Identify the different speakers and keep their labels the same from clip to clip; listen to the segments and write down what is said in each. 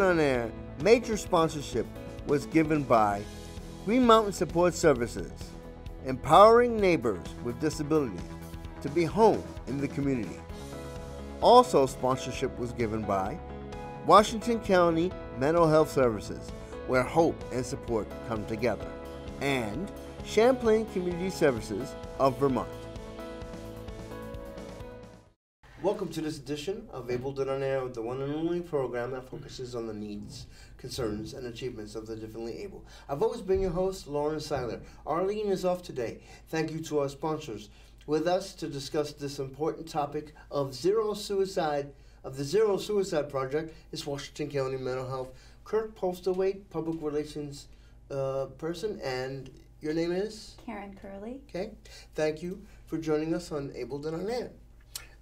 Speaker 1: Did On Air, major sponsorship was given by Green Mountain Support Services, empowering neighbors with disabilities to be home in the community. Also, sponsorship was given by Washington County Mental Health Services, where hope and support come together, and Champlain Community Services of Vermont. Welcome to this edition of Able Did On Air, the one and only program that focuses on the needs, concerns, and achievements of the differently able. I've always been your host, Lauren Seiler. Arlene is off today. Thank you to our sponsors. With us to discuss this important topic of the Zero Suicide Project is Washington County Mental Health. Kirk Postlethwaite, Public Relations person, and your name is?
Speaker 2: Karen Curley.
Speaker 1: Okay. Thank you for joining us on Able Did On Air.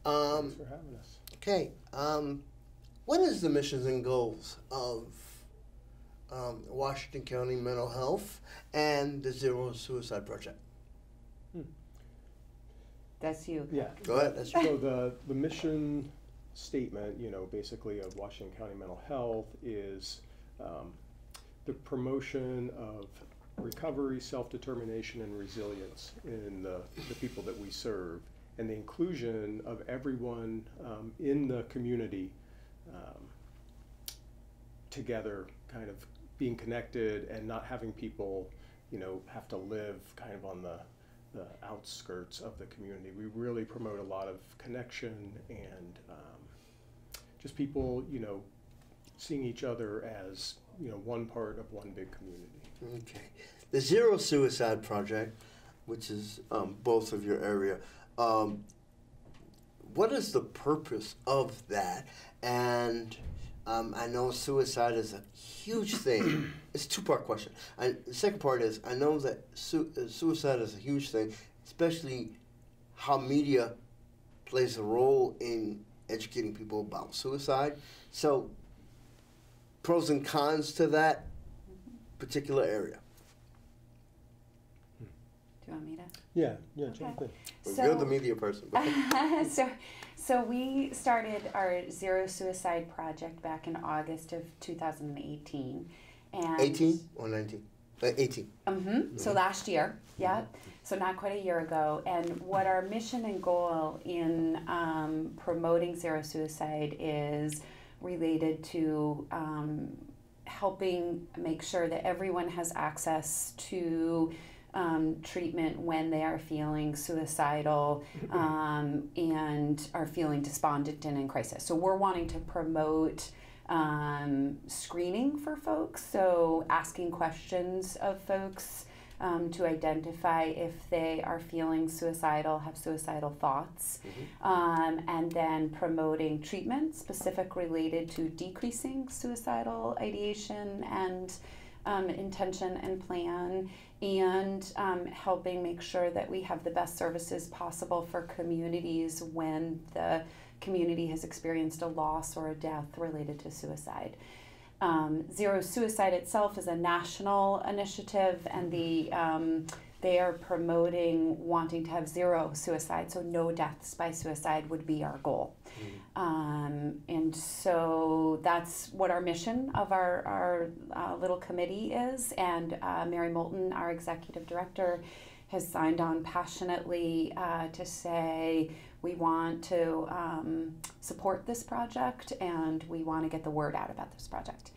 Speaker 3: Thanks for having us.
Speaker 1: Okay. What is the missions and goals of Washington County Mental Health and the Zero Suicide Project?
Speaker 2: That's you.
Speaker 3: Yeah.
Speaker 1: Go ahead. That's you.
Speaker 3: So the mission statement, basically of Washington County Mental Health is the promotion of recovery, self-determination, and resilience in the people that we serve, and the inclusion of everyone in the community together, kind of being connected and not having people, have to live kind of on the outskirts of the community. We really promote a lot of connection and just people, seeing each other as, one part of one big community.
Speaker 1: Okay. The Zero Suicide Project, which is both of your area, what is the purpose of that? And I know suicide is a huge thing. It's a two-part question. The second part is, I know that suicide is a huge thing, especially how media plays a role in educating people about suicide. So, pros and cons to that particular area.
Speaker 2: Do you want me to?
Speaker 3: Yeah,
Speaker 2: Okay.
Speaker 3: jump in.
Speaker 1: Well, you're the media person.
Speaker 2: So we started our Zero Suicide Project back in August of 2018. And
Speaker 1: 18 or 19? 18.
Speaker 2: So last year, yeah. So not quite a year ago. And what our mission and goal in promoting Zero Suicide is related to helping make sure that everyone has access to treatment when they are feeling suicidal and are feeling despondent and in crisis. So we're wanting to promote screening for folks, so asking questions of folks to identify if they are feeling suicidal, have suicidal thoughts, and then promoting treatment specific related to decreasing suicidal ideation and intention and plan, and helping make sure that we have the best services possible for communities when the community has experienced a loss or a death related to suicide. Zero Suicide itself is a national initiative, and they are promoting wanting to have zero suicide, so no deaths by suicide would be our goal. And so that's what our mission of our little committee is, and Mary Moulton, our executive director, has signed on passionately to say we want to support this project and we want to get the word out about this project.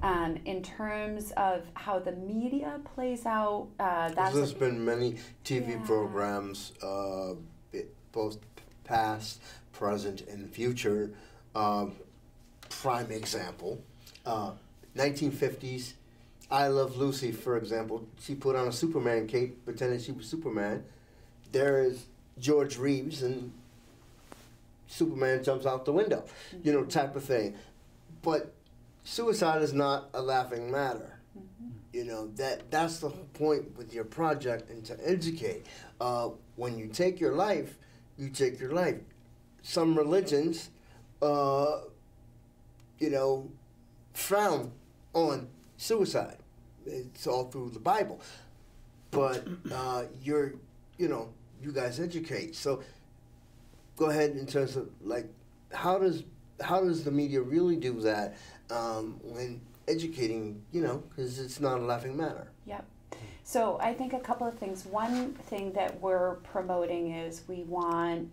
Speaker 2: In terms of how the media plays out,
Speaker 1: there's been many TV programs, both past, present, and future. Prime example, 1950s, I Love Lucy, for example. She put on a Superman cape, pretending she was Superman. There is George Reeves, and Superman jumps out the window, type of thing. But suicide is not a laughing matter. That's the point with your project, and to educate. When you take your life, you take your life. Some religions, frown on suicide. It's all through the Bible. But you guys educate. So go ahead in terms of, how does how does the media really do that when educating, because it's not a laughing matter?
Speaker 2: Yep. So I think a couple of things. One thing that we're promoting is we want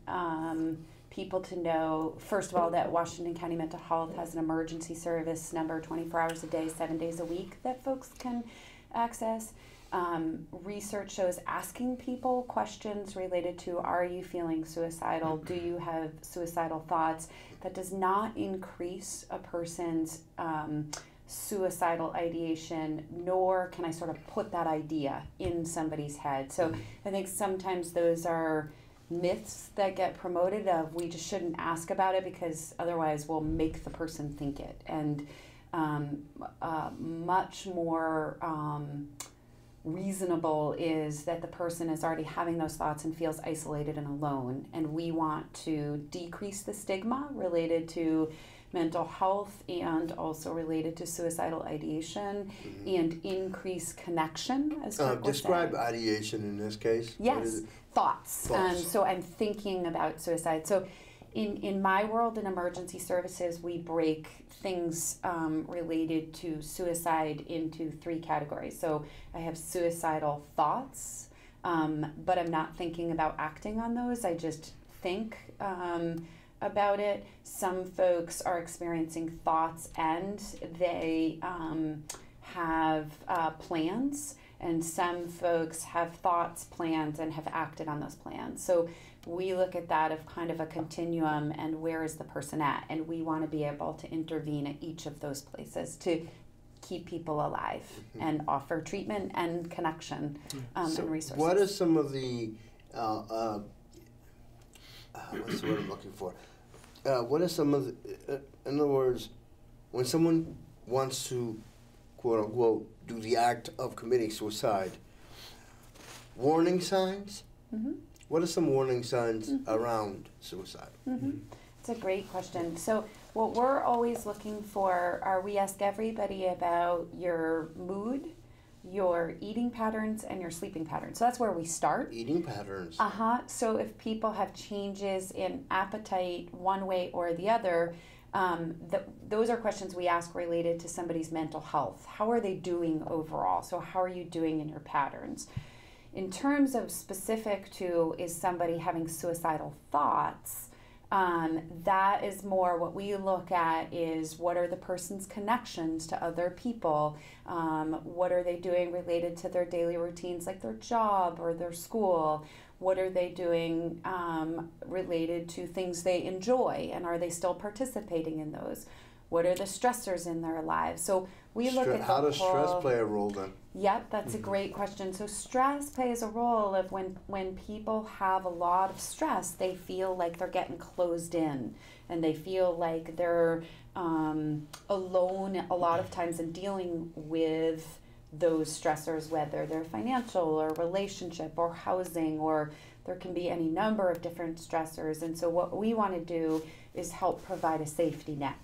Speaker 2: people to know, first of all, that Washington County Mental Health has an emergency service number 24 hours a day, 7 days a week that folks can access. Research shows asking people questions related to, are you feeling suicidal? Do you have suicidal thoughts? That does not increase a person's suicidal ideation, nor can I sort of put that idea in somebody's head. So I think sometimes those are myths that get promoted of, we just shouldn't ask about it because otherwise we'll make the person think it. And much more reasonable is that the person is already having those thoughts and feels isolated and alone. And we want to decrease the stigma related to mental health and also related to suicidal ideation and increase connection, as Kirk was
Speaker 1: describe
Speaker 2: saying.
Speaker 1: Ideation in this case.
Speaker 2: Yes, thoughts.
Speaker 1: Thoughts.
Speaker 2: So I'm thinking about suicide. So in my world in emergency services, we break things related to suicide into 3 categories. So I have suicidal thoughts, but I'm not thinking about acting on those. I just think about it. Some folks are experiencing thoughts and they have plans, and some folks have thoughts, plans, and have acted on those plans. So we look at that of kind of a continuum and where is the person at, and we want to be able to intervene at each of those places to keep people alive and offer treatment and connection
Speaker 1: So
Speaker 2: and resources.
Speaker 1: what are some of the what's the word I'm looking for? What are some of the, in other words, when someone wants to, quote unquote, do the act of committing suicide, warning signs? What are some warning signs around suicide?
Speaker 2: It's a great question. So what we're always looking for are, we ask everybody about your mood, your eating patterns, and your sleeping patterns. So that's where we start.
Speaker 1: Eating patterns.
Speaker 2: So if people have changes in appetite one way or the other, those are questions we ask related to somebody's mental health. How are they doing overall? So how are you doing in your patterns? In terms of specific to, is somebody having suicidal thoughts, that is more what we look at is, what are the person's connections to other people? What are they doing related to their daily routines, like their job or their school? What are they doing related to things they enjoy, and are they still participating in those? What are the stressors in their lives? So we look at
Speaker 1: how does stress play a role then?
Speaker 2: Yep, that's a great question. So stress plays a role of when people have a lot of stress, they feel like they're getting closed in, and they feel like they're alone a lot of times in dealing with those stressors, whether they're financial or relationship or housing, or there can be any number of different stressors. And so what we want to do is help provide a safety net.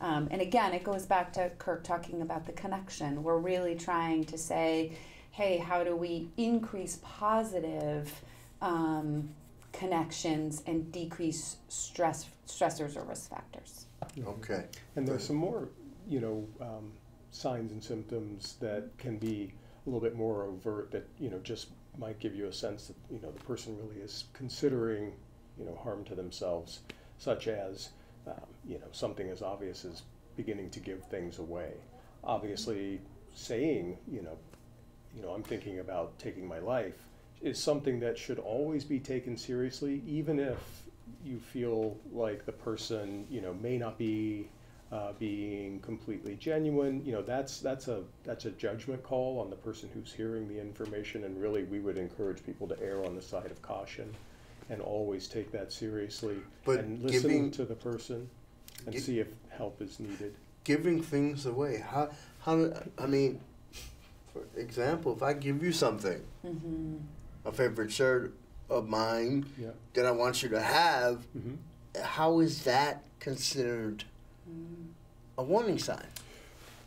Speaker 2: And again, it goes back to Kirk talking about the connection. We're really trying to say, hey, how do we increase positive connections and decrease stressors or risk factors?
Speaker 1: Okay.
Speaker 3: And there's some more, signs and symptoms that can be a little bit more overt that, just might give you a sense that, the person really is considering, harm to themselves, such as something as obvious as beginning to give things away. Obviously, saying, I'm thinking about taking my life is something that should always be taken seriously, even if you feel like the person, may not be being completely genuine. That's a judgment call on the person who's hearing the information, and really we would encourage people to err on the side of caution and always take that seriously,
Speaker 1: But
Speaker 3: and listen to the person and see if help is needed.
Speaker 1: Giving things away. I mean, for example, if I give you something, a favorite shirt of mine that I want you to have, how is that considered a warning sign?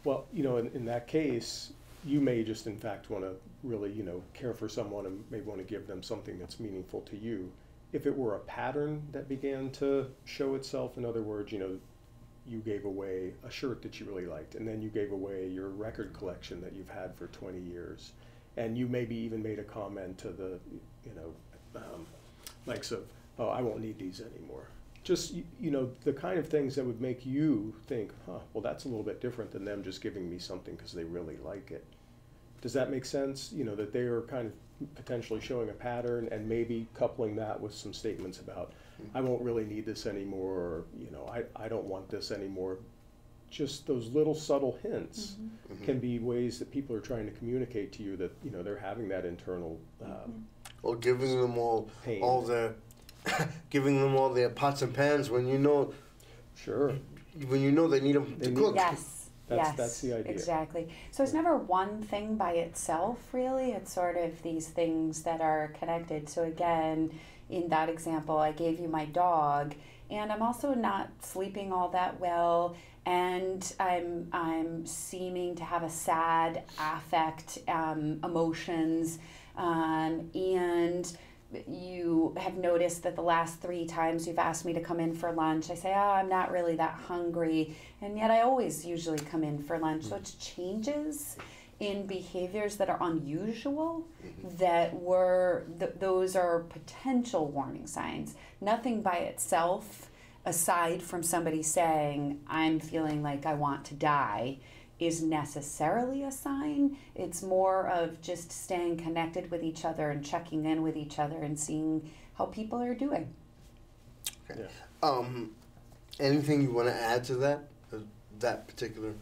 Speaker 3: Well, in that case, you may just in fact want to really, care for someone and may want to give them something that's meaningful to you. If it were a pattern that began to show itself, in other words, you gave away a shirt that you really liked, and then you gave away your record collection that you've had for 20 years, and you maybe even made a comment to the, likes of, oh, I won't need these anymore. Just, the kind of things that would make you think, well, that's a little bit different than them just giving me something because they really like it. Does that make sense? That they are kind of potentially showing a pattern and maybe coupling that with some statements about, I won't really need this anymore, or, I don't want this anymore. Just those little subtle hints can be ways that people are trying to communicate to you that, they're having that internal
Speaker 1: or giving them
Speaker 3: pain.
Speaker 1: all their giving them all their pots and pans when
Speaker 3: Sure.
Speaker 1: when they need them to cook.
Speaker 2: Yes.
Speaker 3: That's the idea.
Speaker 2: Exactly. So it's never one thing by itself, really. It's sort of these things that are connected. So again, in that example, I gave you my dog, and I'm also not sleeping all that well, and I'm seeming to have a sad affect, emotions, and you have noticed that the last 3 times you've asked me to come in for lunch, I say, I'm not really that hungry, and yet I always usually come in for lunch. So it's changes in behaviors that are unusual that those are potential warning signs. Nothing by itself, aside from somebody saying, I'm feeling like I want to die, is necessarily a sign. It's more of just staying connected with each other and checking in with each other and seeing how people are doing.
Speaker 1: Okay. Yeah. Anything you want to add to that particular?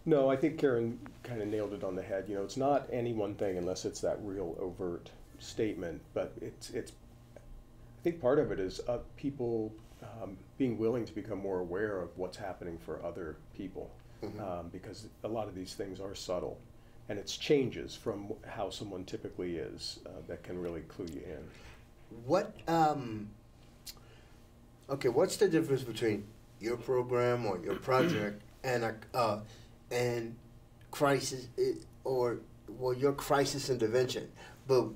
Speaker 3: No, I think Karen kind of nailed it on the head. It's not any one thing unless it's that real overt statement, but it's I think part of it is people being willing to become more aware of what's happening for other people. Because a lot of these things are subtle, and it's changes from how someone typically is that can really clue you in.
Speaker 1: What's the difference between your program or your project and crisis your crisis intervention? But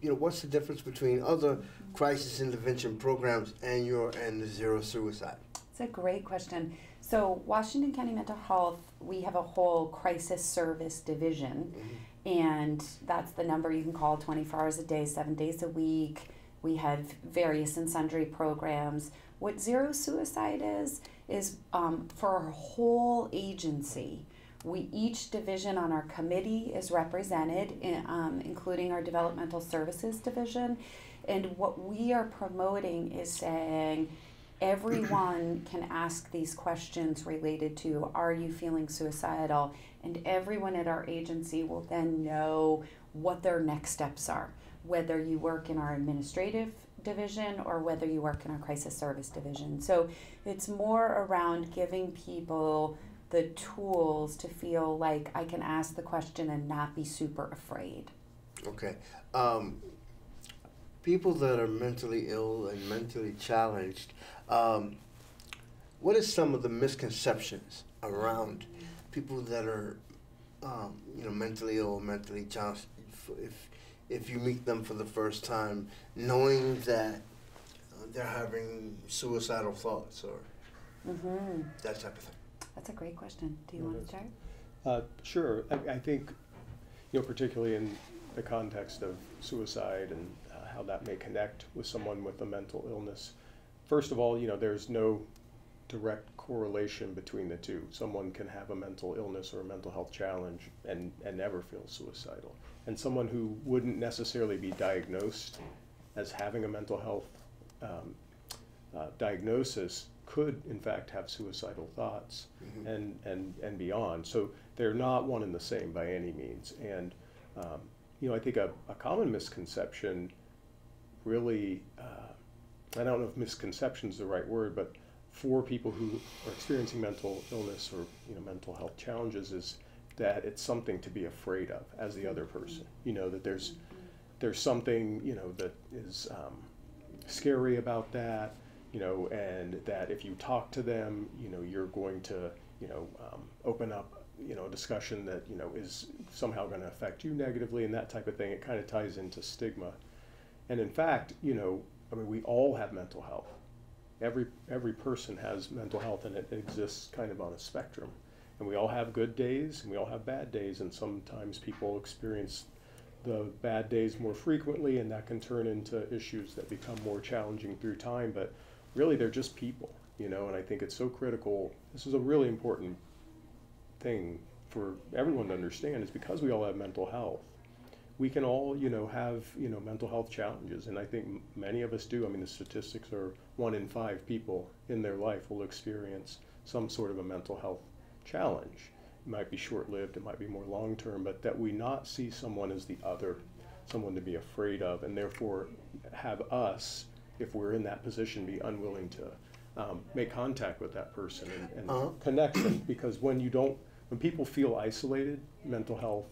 Speaker 1: what's the difference between other crisis intervention programs and the Zero Suicide?
Speaker 2: It's a great question. So Washington County Mental Health, we have a whole crisis service division, and that's the number you can call 24 hours a day, 7 days a week. We have various and sundry programs. What Zero Suicide is for our whole agency. Each division on our committee is represented, including our developmental services division, and what we are promoting is saying, everyone can ask these questions related to, are you feeling suicidal? And everyone at our agency will then know what their next steps are, whether you work in our administrative division or whether you work in our crisis service division. So it's more around giving people the tools to feel like I can ask the question and not be super afraid.
Speaker 1: Okay. People that are mentally ill and mentally challenged, what are some of the misconceptions around people that are, mentally ill, mentally challenged? If you meet them for the first time, knowing that they're having suicidal thoughts or that type of thing.
Speaker 2: That's a great question. Do you want to start?
Speaker 3: Sure. I think, particularly in the context of suicide and how that may connect with someone with a mental illness. First of all, there's no direct correlation between the two. Someone can have a mental illness or a mental health challenge and never feel suicidal. And someone who wouldn't necessarily be diagnosed as having a mental health diagnosis could, in fact, have suicidal thoughts and beyond. So they're not one and the same by any means. And, I think a common misconception really, I don't know if misconception is the right word, but for people who are experiencing mental illness or mental health challenges is that it's something to be afraid of as the other person. That there's something that is scary about that, and that if you talk to them, you're going to open up a discussion that is somehow going to affect you negatively and that type of thing. It kind of ties into stigma. And in fact, we all have mental health. every person has mental health, and it exists kind of on a spectrum. And we all have good days and we all have bad days, and sometimes people experience the bad days more frequently, and that can turn into issues that become more challenging through time. But really, they're just people, you know, and I think it's so critical. This is a really important thing for everyone to understand, is because we all have mental health. We can all, you know, have, you know, mental health challenges, and I think many of us do. I mean, the statistics are 1 in 5 people in their life will experience some sort of a mental health challenge. It might be short-lived, it might be more long-term, but that we not see someone as the other, someone to be afraid of, and therefore have us, if we're in that position, be unwilling to make contact with that person and connect them. Because when people feel isolated, mental health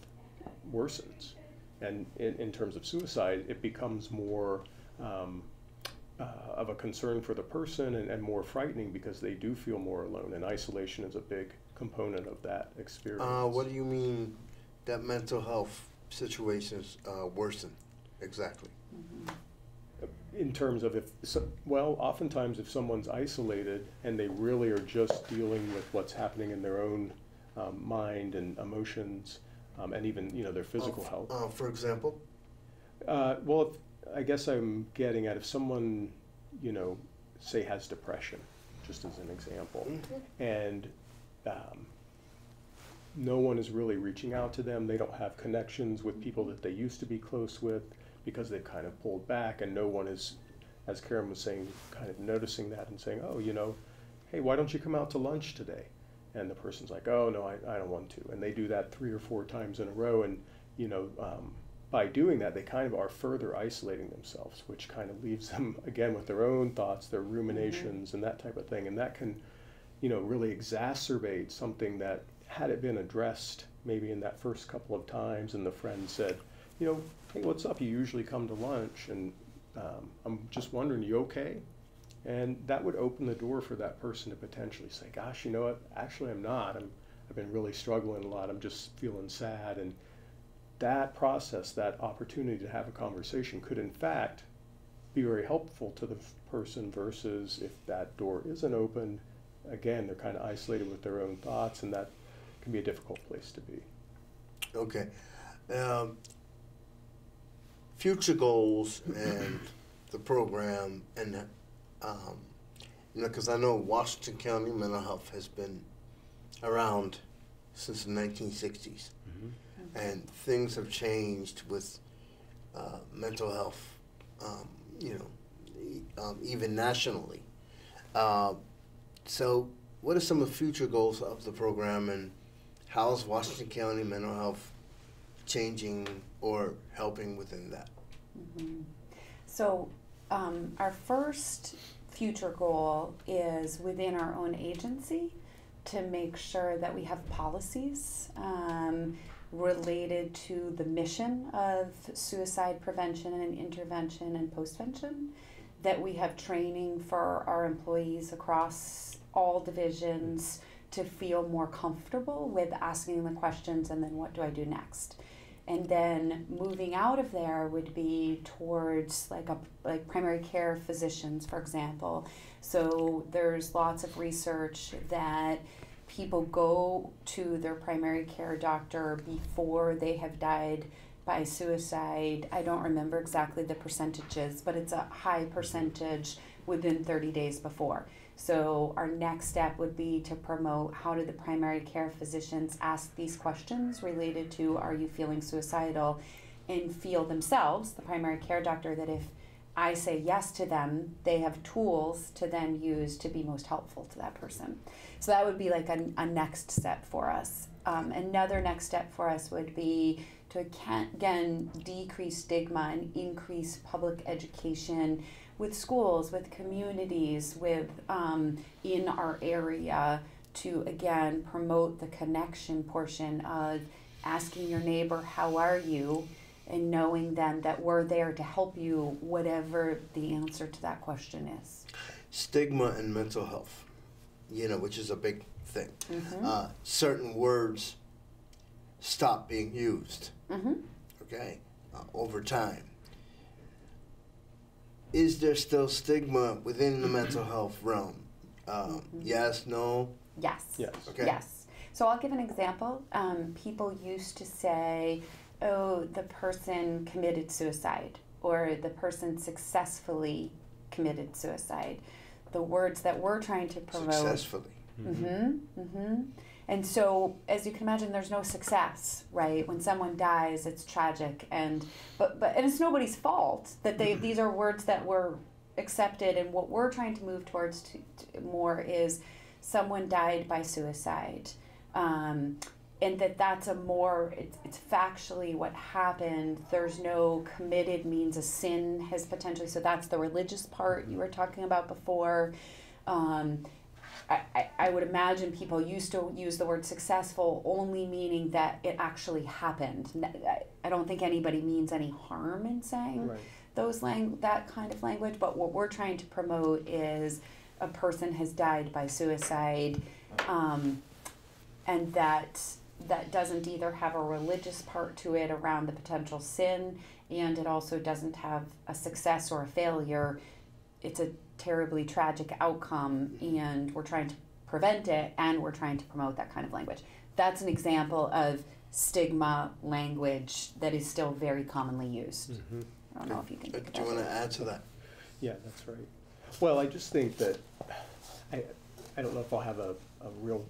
Speaker 3: worsens. And in terms of suicide, it becomes more of a concern for the person and more frightening, because they do feel more alone, and isolation is a big component of that experience.
Speaker 1: What do you mean that mental health situations worsen exactly?
Speaker 3: In terms of oftentimes if someone's isolated and they really are just dealing with what's happening in their own mind and emotions, and even, you know, their physical health.
Speaker 1: For example?
Speaker 3: I guess I'm getting at, if someone, you know, say has depression, just as an example, and no one is really reaching out to them. They don't have connections with people that they used to be close with, because they've kind of pulled back, and no one is, as Karen was saying, kind of noticing that and saying, oh, you know, hey, why don't you come out to lunch today? And the person's like, oh, no, I don't want to. And they do that 3 or 4 times in a row. And, you know, by doing that, they kind of are further isolating themselves, which kind of leaves them, again, with their own thoughts, their ruminations, and that type of thing. And that can, you know, really exacerbate something that, had it been addressed maybe in that first couple of times, and the friend said, you know, hey, what's up? You usually come to lunch, and I'm just wondering, you okay? And that would open the door for that person to potentially say, gosh, you know what, actually I'm not. I've been really struggling a lot. I'm just feeling sad. And that process, that opportunity to have a conversation could in fact be very helpful to the person, versus if that door isn't open, again, they're kind of isolated with their own thoughts, and that can be a difficult place to be.
Speaker 1: Okay. Future goals and the program, and you know, because I know Washington County mental health has been around since the 1960s, and things have changed with mental health, you know, even nationally. So what are some of the future goals of the program, and how is Washington County mental health changing or helping within that?
Speaker 2: So our first future goal is within our own agency to make sure that we have policies related to the mission of suicide prevention and intervention and postvention, that we have training for our employees across all divisions to feel more comfortable with asking the questions, and then what do I do next? And then moving out of there would be towards like primary care physicians, for example. So there's lots of research that people go to their primary care doctor before they have died by suicide. I don't remember exactly the percentages, but it's a high percentage within 30 days before. So our next step would be to promote, how do the primary care physicians ask these questions related to, are you feeling suicidal, and feel themselves, the primary care doctor, that if I say yes to them, they have tools to then use to be most helpful to that person. So that would be like a next step for us. Another next step for us would be to, again, decrease stigma and increase public education with schools, with communities, with in our area, to again promote the connection portion of asking your neighbor, how are you? And knowing then that we're there to help you, whatever the answer to that question is.
Speaker 1: Stigma and mental health, you know, which is a big thing. Certain words stop being used, okay, over time. is there still stigma within the mental health realm? Yes, no?
Speaker 2: Yes.
Speaker 3: Yes.
Speaker 1: Okay.
Speaker 2: Yes. So I'll give an example. People used to say, oh, the person committed suicide, or the person successfully committed suicide. The words that we're trying to promote.
Speaker 1: Successfully.
Speaker 2: And so, as you can imagine, there's no success, right? When someone dies, it's tragic, and it's nobody's fault that these are words that were accepted. And what we're trying to move towards to more is someone died by suicide, and that's a more it's factually what happened. There's no committed means a sin has potentially. So that's the religious part you were talking about before. I would imagine people used to use the word successful only meaning that it actually happened. I don't think anybody means any harm in saying that kind of language, but what we're trying to promote is a person has died by suicide, and that doesn't either have a religious part to it around the potential sin, and it also doesn't have a success or a failure. It's a terribly tragic outcome, and we're trying to prevent it, and we're trying to promote that kind of language. That's an example of stigma language that is still very commonly used. I don't know if you can think
Speaker 1: Do you want to add to that?
Speaker 3: Yeah, that's right. Well, I just think that I don't know if I'll have a real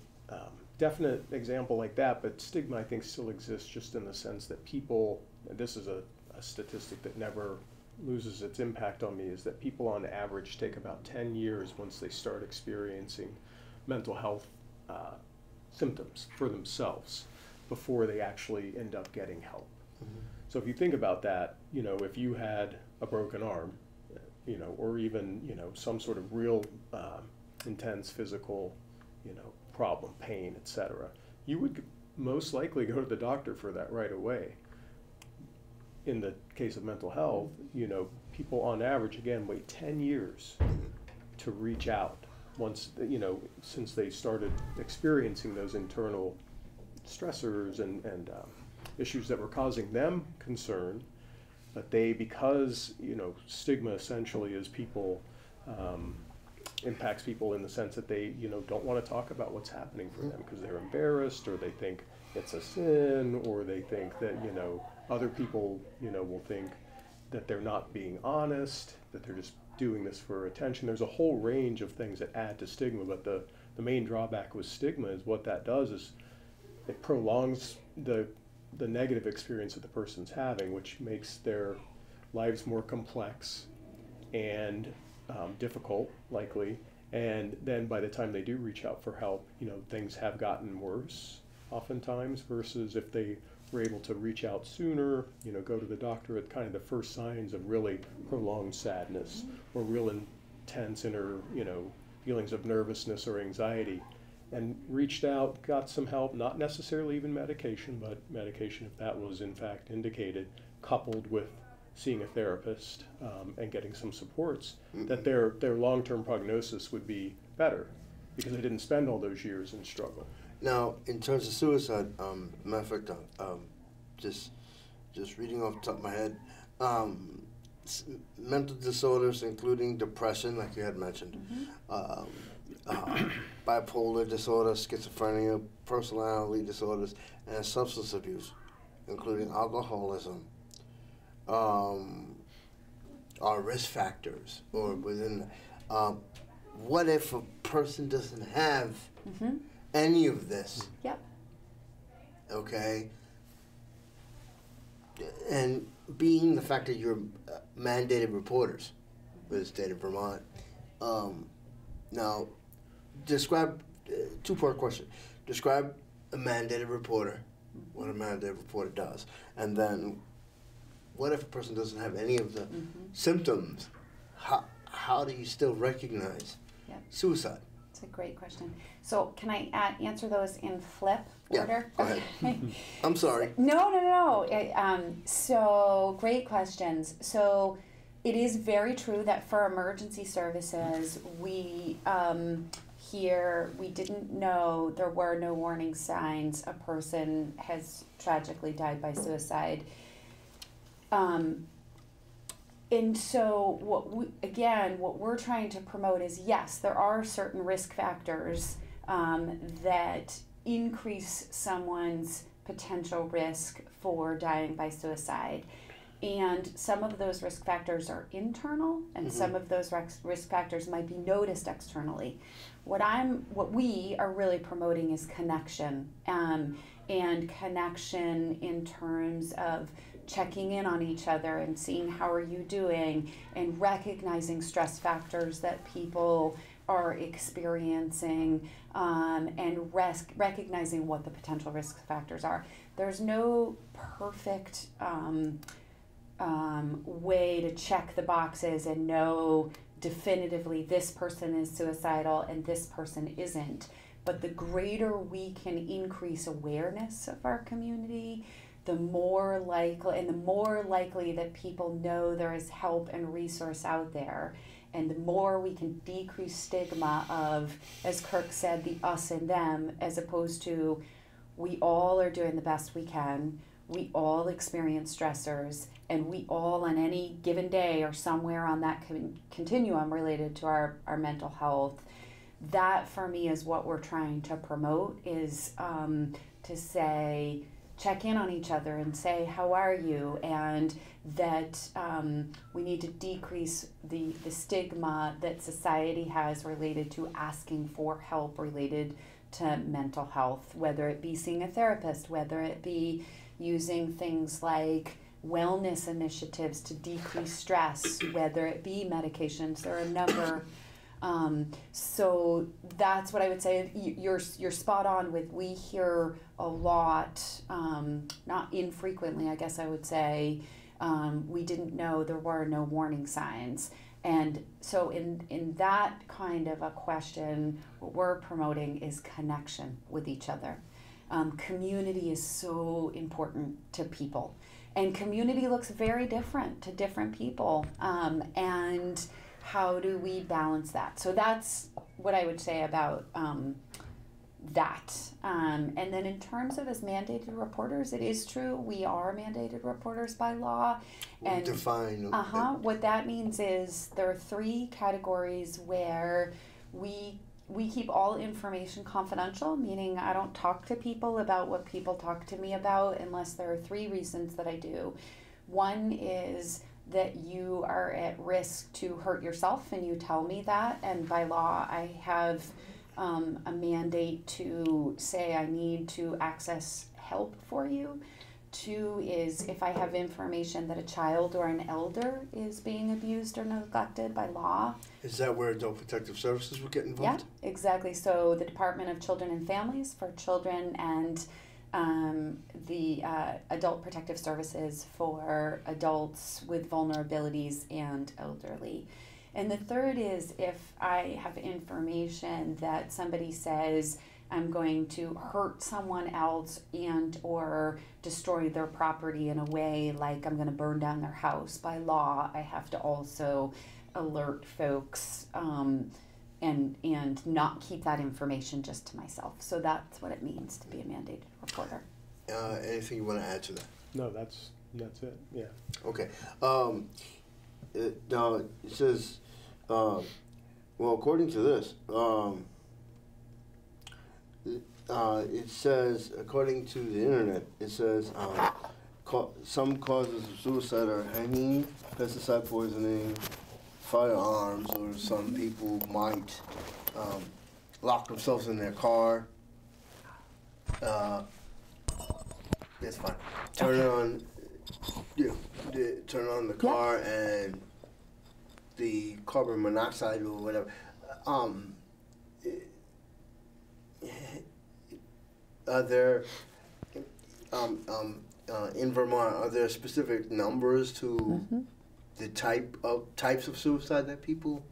Speaker 3: definite example like that, but stigma, I think, still exists just in the sense that people, and this is a statistic that never loses its impact on me, is that people on average take about 10 years once they start experiencing mental health symptoms for themselves before they actually end up getting help. So if you think about that, if you had a broken arm, or even, some sort of real intense physical, problem, pain, etc., you would most likely go to the doctor for that right away. In the case of mental health, people on average, again, wait 10 years to reach out once, since they started experiencing those internal stressors and issues that were causing them concern. But because, stigma essentially is people, impacts people in the sense that they, don't want to talk about what's happening for them because they're embarrassed, or they think it's a sin, or they think that, other people, will think that they're not being honest, that they're just doing this for attention. There's a whole range of things that add to stigma, but the main drawback with stigma is what that does is it prolongs the negative experience that the person's having, which makes their lives more complex and difficult, likely. And then by the time they do reach out for help, things have gotten worse oftentimes, versus if they were able to reach out sooner, go to the doctor at kind of the first signs of really prolonged sadness or real intense inner, feelings of nervousness or anxiety, and reached out, got some help, not necessarily even medication, but medication if that was in fact indicated, coupled with seeing a therapist and getting some supports, that their long-term prognosis would be better because they didn't spend all those years in struggle.
Speaker 1: Now, in terms of suicide, matter of fact, just reading off the top of my head, mental disorders including depression, like you had mentioned, bipolar disorder, schizophrenia, personality disorders, and substance abuse, including alcoholism, are risk factors, or within. What if a person doesn't have any of this?
Speaker 2: Yep.
Speaker 1: Okay. And being the fact that you're mandated reporters with the state of Vermont, now describe, two-part question. Describe a mandated reporter, what a mandated reporter does, and then what if a person doesn't have any of the symptoms? How do you still recognize suicide?
Speaker 2: It's a great question. So can I answer those in flip order?
Speaker 1: Go ahead. I'm sorry.
Speaker 2: No. So great questions. So it is very true that for emergency services, we here we didn't know, there were no warning signs. A person has tragically died by suicide. And so what we're trying to promote is, yes, there are certain risk factors that increase someone's potential risk for dying by suicide. And some of those risk factors are internal, and some of those risk factors might be noticed externally. What we are really promoting is connection, and connection in terms of checking in on each other and seeing how are you doing, and recognizing stress factors that people are experiencing, and recognizing what the potential risk factors are. There's no perfect way to check the boxes and know definitively this person is suicidal and this person isn't. But the greater we can increase awareness of our community, the more likely that people know there is help and resource out there. And the more we can decrease stigma of, as Kirk said, the us and them, as opposed to we all are doing the best we can, we all experience stressors, and we all on any given day are somewhere on that continuum related to our mental health. That for me is what we're trying to promote, is to say, check in on each other and say, how are you? And that we need to decrease the stigma that society has related to asking for help related to mental health, whether it be seeing a therapist, whether it be using things like wellness initiatives to decrease stress, whether it be medications. There are a number. So that's what I would say. You're spot on with, we hear a lot, not infrequently, I guess I would say, we didn't know there were no warning signs. And so in that kind of a question, what we're promoting is connection with each other. Community is so important to people. And community looks very different to different people. And how do we balance that? So that's what I would say about that. And then in terms of as mandated reporters, it is true, we are mandated reporters by law. And
Speaker 1: define.
Speaker 2: What that means is there are 3 categories where we keep all information confidential, meaning I don't talk to people about what people talk to me about unless there are 3 reasons that I do. One is that you are at risk to hurt yourself, and you tell me that, and by law I have a mandate to say I need to access help for you. 2 is if I have information that a child or an elder is being abused or neglected by law.
Speaker 1: Is that where Adult Protective Services would get involved?
Speaker 2: Yeah, exactly. So the Department of Children and Families for children, and the Adult Protective Services for adults with vulnerabilities and elderly. And the 3rd is if I have information that somebody says I'm going to hurt someone else and or destroy their property in a way, like I'm going to burn down their house. By law, I have to also alert folks and not keep that information just to myself. So that's what it means to be a mandated reporter.
Speaker 1: Anything you want to add to that?
Speaker 3: No, that's it. Yeah.
Speaker 1: Okay. It says, well, according to this, it says, according to the internet, it says some causes of suicide are hanging, pesticide poisoning, firearms, or some people might lock themselves in their car. That's fine. Turn on the car and the carbon monoxide or whatever. Are there in Vermont, are there specific numbers to the types of suicide that people?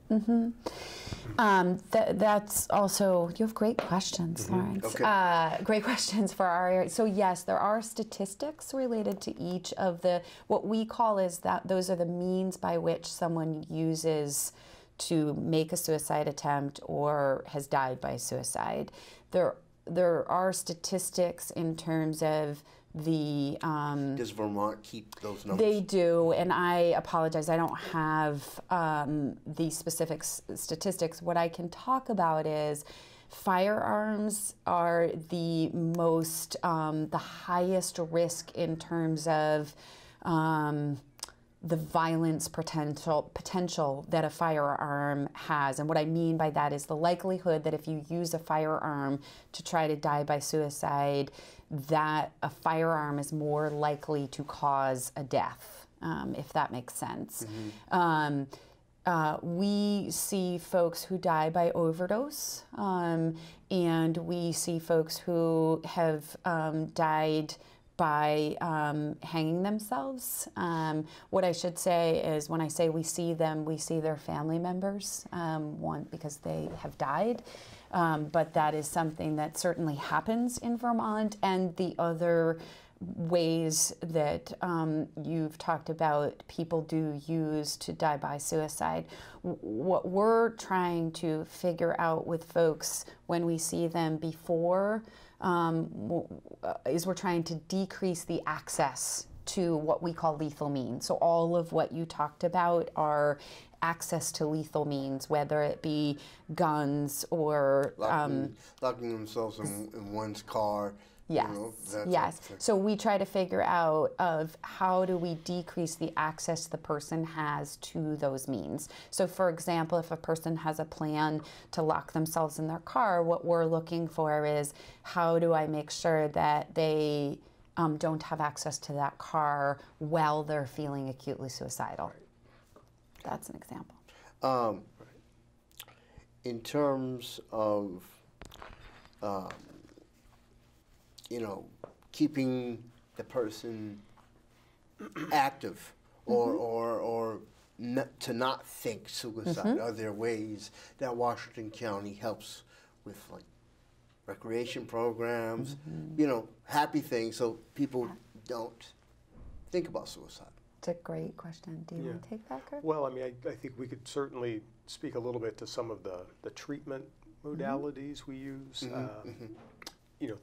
Speaker 2: That's also, you have great questions, Lawrence.
Speaker 1: Okay.
Speaker 2: Great questions for our area. So yes, there are statistics related to each of the, what we call is that those are the means by which someone uses to make a suicide attempt or has died by suicide. There are statistics in terms of
Speaker 1: Does Vermont keep those numbers?
Speaker 2: They do, and I apologize, I don't have the specific statistics. What I can talk about is firearms are the most, the highest risk in terms of the violence potential that a firearm has. And what I mean by that is the likelihood that if you use a firearm to try to die by suicide, that a firearm is more likely to cause a death, if that makes sense. We see folks who die by overdose, and we see folks who have died by hanging themselves. What I should say is when I say we see them, we see their family members, one, because they have died, but that is something that certainly happens in Vermont. And the other ways that you've talked about people do use to die by suicide, what we're trying to figure out with folks when we see them before is we're trying to decrease the access to what we call lethal means. So all of what you talked about are access to lethal means, whether it be guns or
Speaker 1: locking themselves in one's car.
Speaker 2: Yes, yes. So we try to figure out of how do we decrease the access the person has to those means. So for example, if a person has a plan to lock themselves in their car, what we're looking for is how do I make sure that they don't have access to that car while they're feeling acutely suicidal. That's an example.
Speaker 1: In terms of keeping the person active or to not think suicide. Are there ways that Washington County helps with like recreation programs, happy things so people don't think about suicide?
Speaker 2: It's a great question. Do you want to take that, Kurt?
Speaker 3: Well, I mean, I think we could certainly speak a little bit to some of the treatment modalities we use.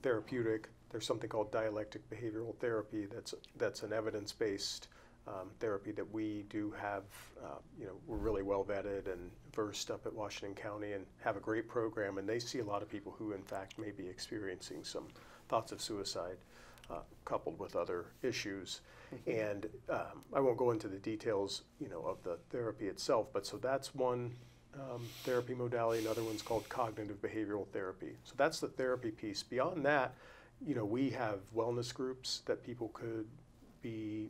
Speaker 3: Therapeutic. There's something called dialectic behavioral therapy. That's an evidence-based therapy that we do have. We're really well vetted and versed up at Washington County and have a great program. And they see a lot of people who, in fact, may be experiencing some thoughts of suicide, coupled with other issues. And I won't go into the details, of the therapy itself. But so that's one therapy modality. Another one's called cognitive behavioral therapy. So that's the therapy piece. Beyond that, we have wellness groups that people could be,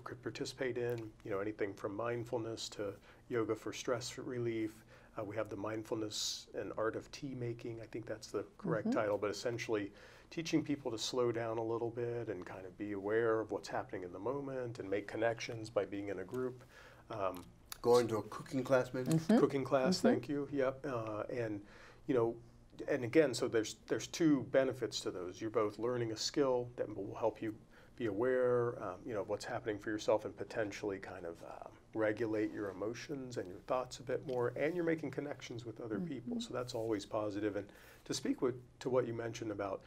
Speaker 3: could participate in. Anything from mindfulness to yoga for stress relief. We have the mindfulness and art of tea making. I think that's the correct title, but essentially teaching people to slow down a little bit and kind of be aware of what's happening in the moment and make connections by being in a group.
Speaker 1: Going to a cooking class, maybe?
Speaker 3: Cooking class, thank you. Yep. And again, so there's two benefits to those. You're both learning a skill that will help you be aware, of what's happening for yourself and potentially kind of regulate your emotions and your thoughts a bit more, and you're making connections with other people. So that's always positive. And to speak to what you mentioned about,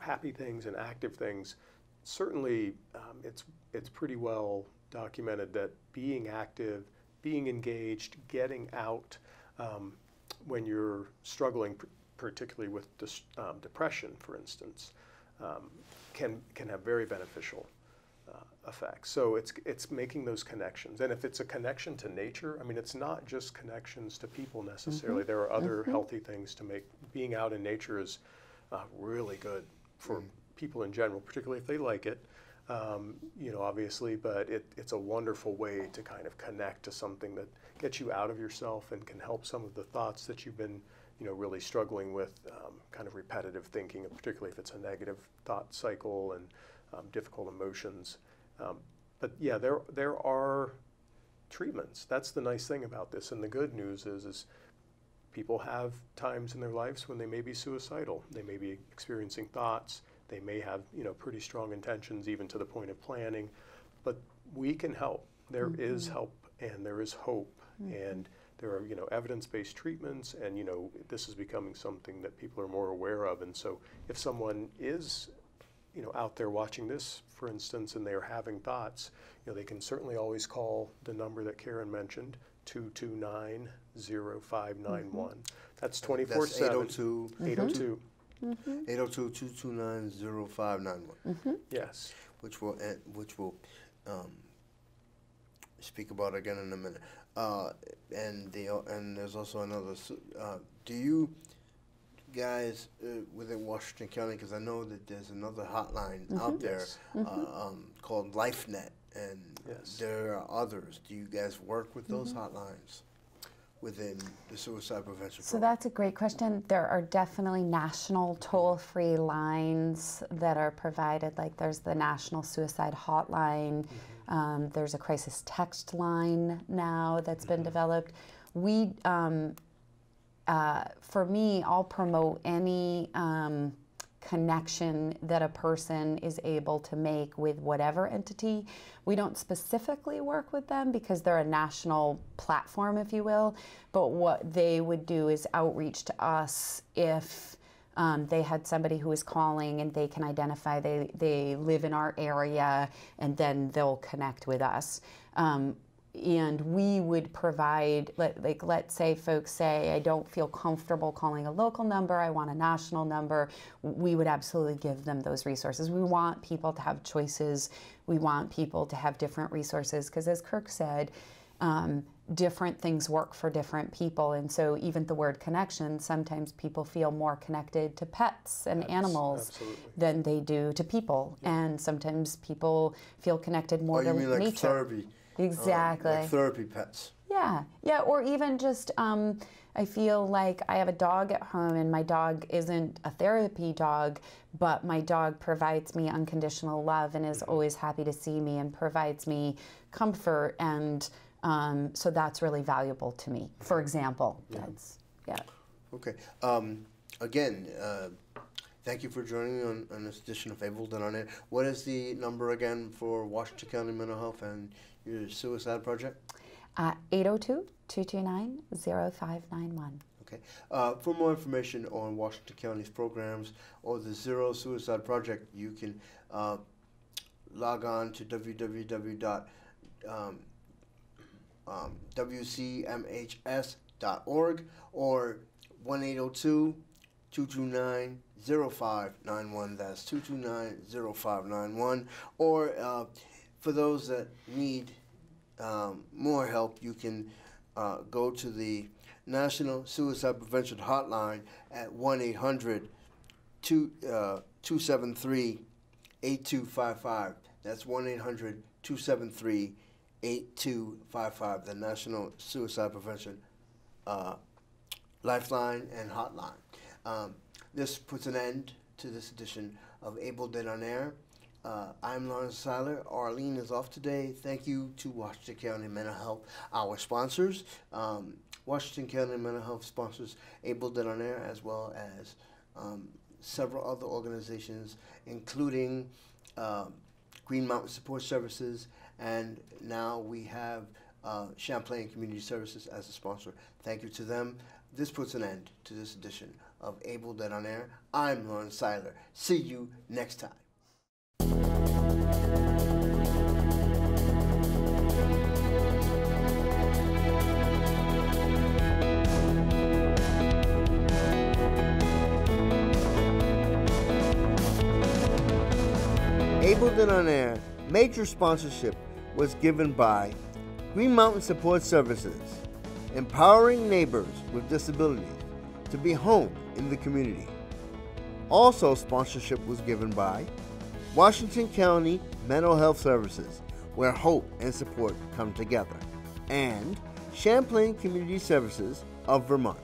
Speaker 3: happy things and active things, certainly it's pretty well documented that being active, being engaged, getting out when you're struggling, particularly with depression, for instance, can have very beneficial effects. So it's making those connections. And if it's a connection to nature, I mean, it's not just connections to people necessarily. There are other healthy things to make. Being out in nature is really good for people in general, particularly if they like it. Obviously, but it's a wonderful way to kind of connect to something that gets you out of yourself and can help some of the thoughts that you've been, really struggling with, kind of repetitive thinking, particularly if it's a negative thought cycle and difficult emotions. But yeah, there are treatments. That's the nice thing about this. And the good news is people have times in their lives when they may be suicidal. They may be experiencing thoughts. They may have, pretty strong intentions, even to the point of planning, but we can help. There is help and there is hope, and there are, evidence-based treatments, and, this is becoming something that people are more aware of. And so if someone is out there watching this, for instance, and they're having thoughts, they can certainly always call the number that Karen mentioned, 229-0591. That's 24/7.
Speaker 1: That's 802.
Speaker 3: 802.
Speaker 1: 802-229-0591.
Speaker 3: Yes.
Speaker 1: Which we'll speak about again in a minute. And there's also another. Do you guys within Washington County? Because I know that there's another hotline out there called LifeNet, and there are others. Do you guys work with those hotlines within the suicide prevention program?
Speaker 2: So that's a great question. There are definitely national toll-free lines that are provided. Like there's the National Suicide Hotline. There's a crisis text line now that's been developed. We, for me, I'll promote any connection that a person is able to make with whatever entity. We don't specifically work with them because they're a national platform, if you will, but what they would do is outreach to us if they had somebody who is calling and they can identify they live in our area, and then they'll connect with us. And we would provide, like let's say folks say, I don't feel comfortable calling a local number, I want a national number. We would absolutely give them those resources. We want people to have choices. We want people to have different resources, because as Kirk said, different things work for different people. And so even the word connection, sometimes people feel more connected to pets and animals than they do to people. Yeah. And sometimes people feel connected more to nature.
Speaker 1: You mean like therapy?
Speaker 2: Exactly.
Speaker 1: Like therapy pets.
Speaker 2: Yeah, or even just, I feel like I have a dog at home and my dog isn't a therapy dog, but my dog provides me unconditional love and is always happy to see me and provides me comfort, and so that's really valuable to me, for example.
Speaker 1: Okay. Again, thank you for joining me on this edition of Able Done On Air. What is the number again for Washington County Mental Health and your suicide project?
Speaker 2: 802-229-0591.
Speaker 1: Okay. For more information on Washington County's programs or the Zero Suicide Project, you can log on to www.wcmhs.org or 1-802-229-0591. That's 229-0591. Or for those that need more help, you can go to the National Suicide Prevention Hotline at 1-800-273-8255. That's 1-800-273-8255, the National Suicide Prevention Lifeline and Hotline. This puts an end to this edition of Able Dead on Air. I'm Lawrence Seiler. Arlene is off today. Thank you to Washington County Mental Health, our sponsors. Washington County Mental Health sponsors Able Dead on Air, as well as several other organizations, including Green Mountain Support Services, and now we have Champlain Community Services as a sponsor. Thank you to them. This puts an end to this edition of Able Dead on Air. I'm Lawrence Seiler. See you next time. Able Dead on Air major sponsorship was given by Green Mountain Support Services, empowering neighbors with disabilities to be home in the community. Also, sponsorship was given by Washington County Mental Health Services, where hope and support come together, and Champlain Community Services of Vermont.